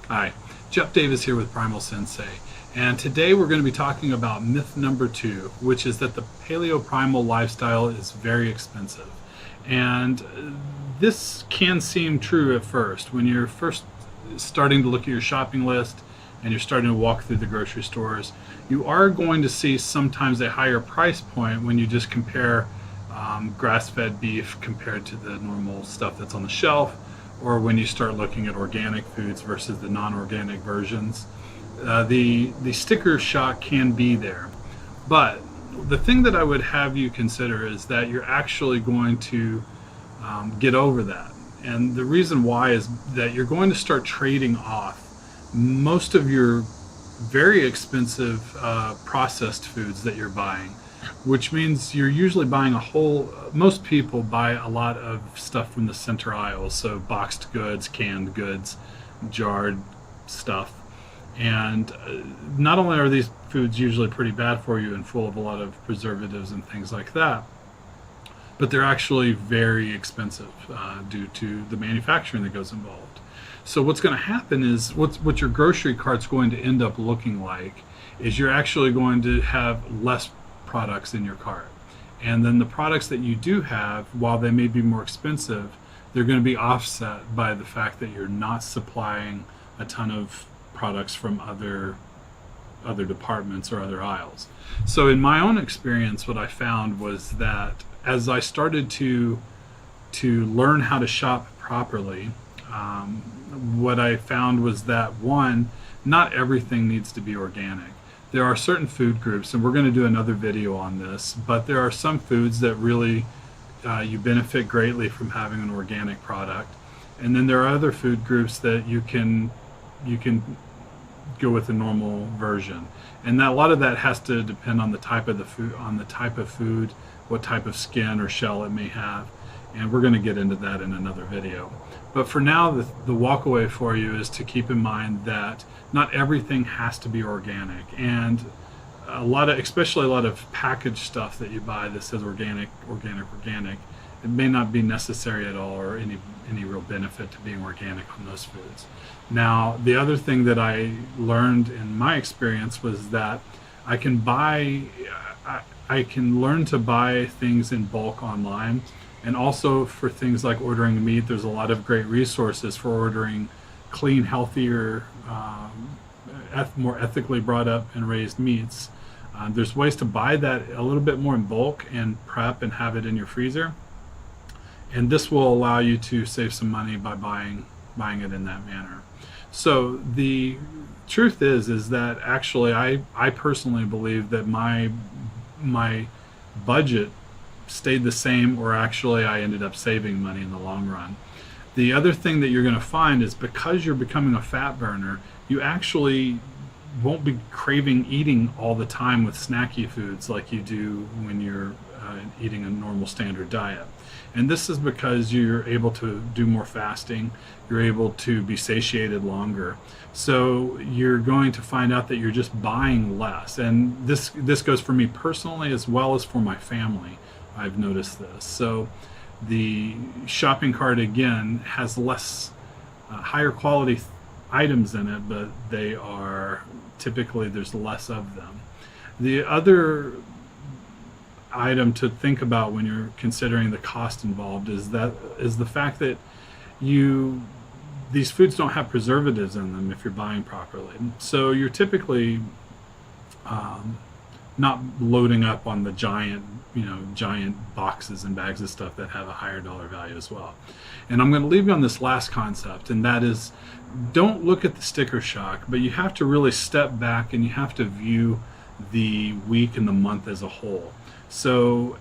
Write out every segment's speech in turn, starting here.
Hi, Jeff Davis here with Primal Sensei, and today we're going to be talking about myth number 2, which is that the Paleo Primal lifestyle is very expensive. And this can seem true at first. When you're first starting to look at your shopping list and you're starting to walk through the grocery stores, you are going to see sometimes a higher price point when you just compare grass-fed beef compared to the normal stuff that's on the shelf, or when you start looking at organic foods versus the non-organic versions. The sticker shock can be there, but the thing that I would have you consider is that you're actually going to get over that. And the reason why is that you're going to start trading off most of your very expensive processed foods that you're buying, which means you're usually buying most people buy a lot of stuff from the center aisles, so boxed goods, canned goods, jarred stuff. And not only are these foods usually pretty bad for you and full of a lot of preservatives and things like that, but they're actually very expensive due to the manufacturing that goes involved. So what's going to happen is what your grocery cart's going to end up looking like is you're actually going to have less products in your cart. And then the products that you do have, while they may be more expensive, they're going to be offset by the fact that you're not supplying a ton of products from other departments or other aisles. So in my own experience, what I found was that as I started to learn how to shop properly, what I found was that, one, not everything needs to be organic. There are certain food groups, and we're going to do another video on this, but there are some foods that really you benefit greatly from having an organic product. And then there are other food groups that you can go with the normal version. And that, a lot of that has to depend on the type of food, what type of skin or shell it may have. And we're going to get into that in another video. But for now, the walk away for you is to keep in mind that not everything has to be organic. And especially a lot of packaged stuff that you buy that says organic, it may not be necessary at all or any real benefit to being organic on those foods. Now, the other thing that I learned in my experience was that I can learn to buy things in bulk online. And also for things like ordering meat, there's a lot of great resources for ordering clean, healthier, more ethically brought up and raised meats. There's ways to buy that a little bit more in bulk and prep and have it in your freezer. And this will allow you to save some money by buying it in that manner. So the truth is that actually I personally believe that my budget stayed the same, or actually I ended up saving money in the long run. The other thing that you're going to find is because you're becoming a fat burner, you actually won't be craving eating all the time with snacky foods like you do when you're eating a normal standard diet. And this is because you're able to do more fasting, you're able to be satiated longer. So you're going to find out that you're just buying less. And this goes for me personally as well as for my family. I've noticed this. So the shopping cart again has less higher quality items in it, but they are typically, there's less of them. The other item to think about when you're considering the cost involved is the fact that these foods don't have preservatives in them if you're buying properly. So you're typically not loading up on the giant boxes and bags of stuff that have a higher dollar value as well. And I'm going to leave you on this last concept, and that is, don't look at the sticker shock, but you have to really step back and you have to view the week and the month as a whole. So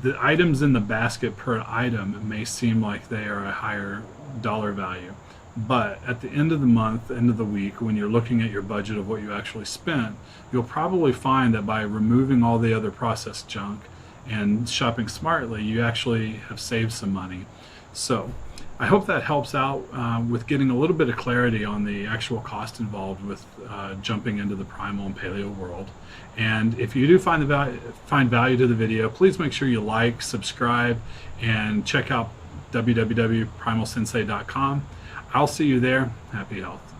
the items in the basket per item may seem like they are a higher dollar value, but at the end of the month, end of the week, when you're looking at your budget of what you actually spent, you'll probably find that by removing all the other processed junk and shopping smartly, you actually have saved some money. So I hope that helps out with getting a little bit of clarity on the actual cost involved with jumping into the Primal and Paleo world. And if you do find value to the video, please make sure you like, subscribe, and check out www.primalsensei.com. I'll see you there. Happy health.